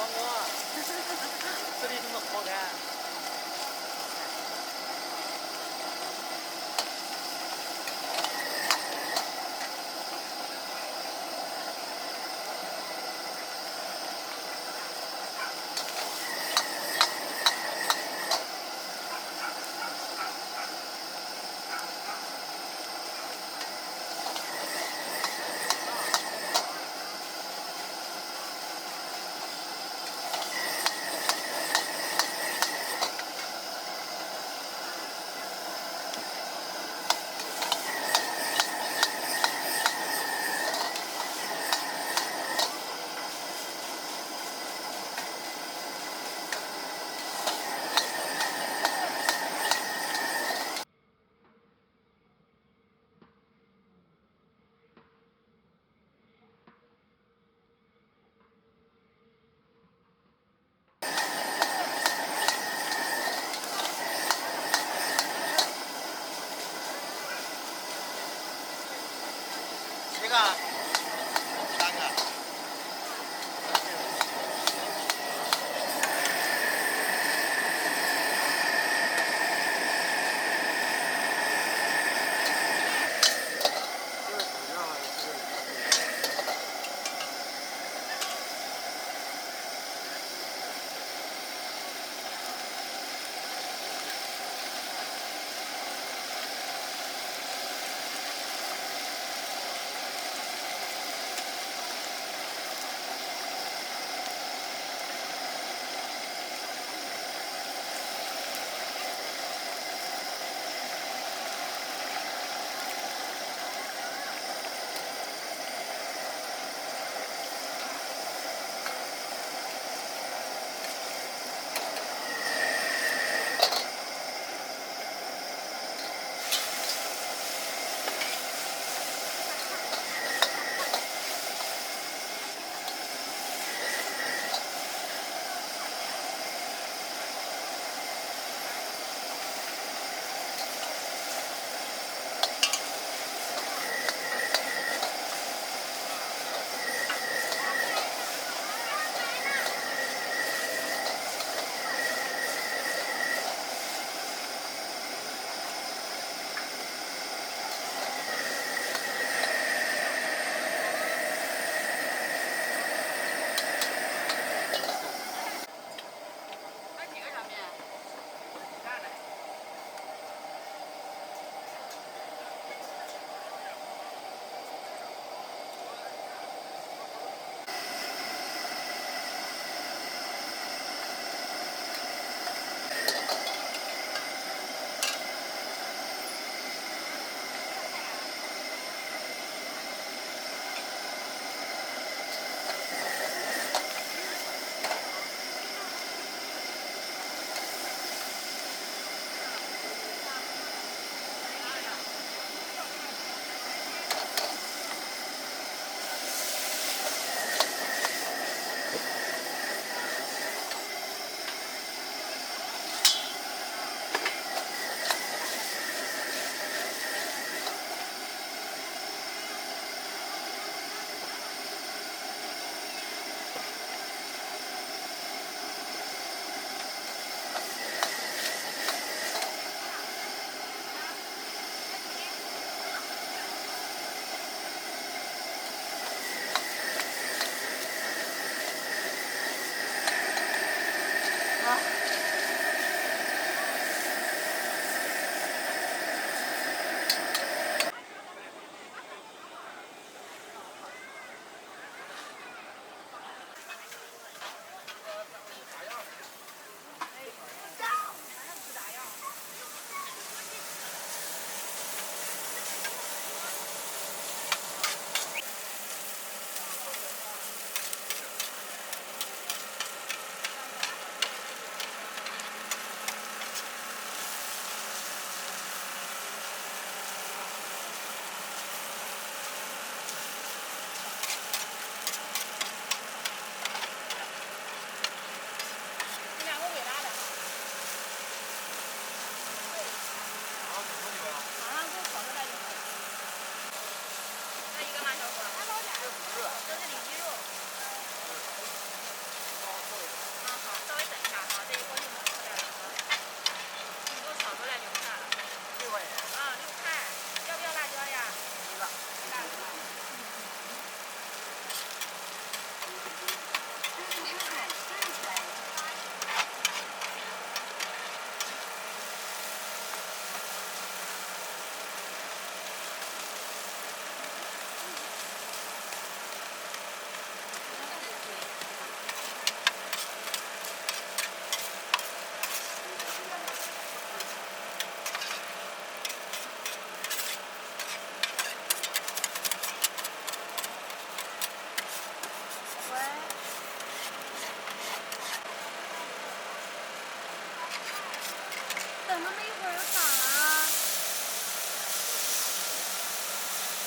光哥，这里怎么好看？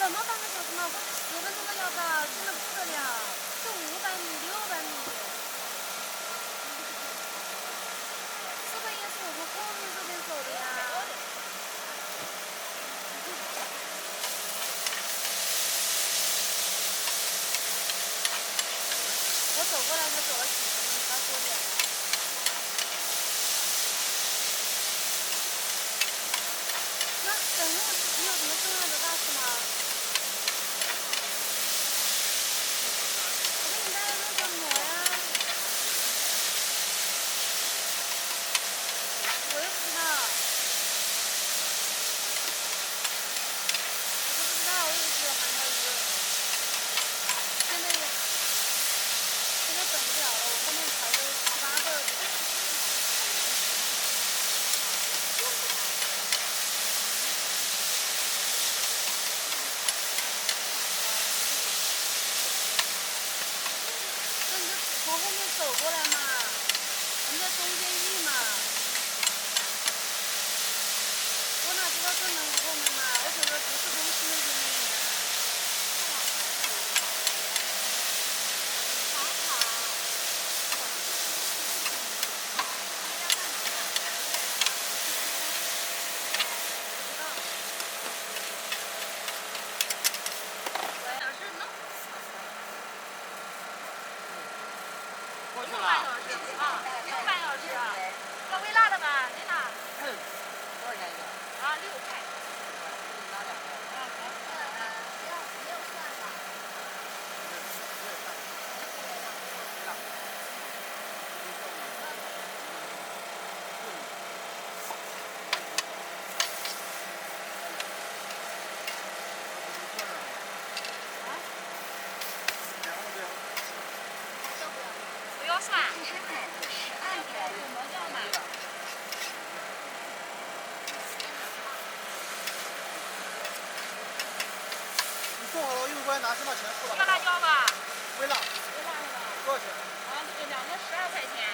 这么办的说什么？日本这个要的真的不得了，是500米、600米。这个也是我们后面这边走的呀。我走过来才走了几分钟，你知道多远吗？那等会你有什么重要的大事吗？我给你带那个膜呀。我又不知道。我不知道，我以为只有韩超一个人。现在等不了了，我后面排着7、8个。那你就从后面走过来嘛，我们在中间遇嘛。我哪知道正门后面嘛？我走的不是东西那边呢。过去了。用半小时啊？要微辣的吧？微辣。多少钱一个？啊，6块。拿2个。没有蒜吧？不要蒜。有蘑椒吗？你送我，我一会儿过来拿，先把钱付了。要辣椒吧？微辣。微辣是吧？多少钱？啊，2个12块钱。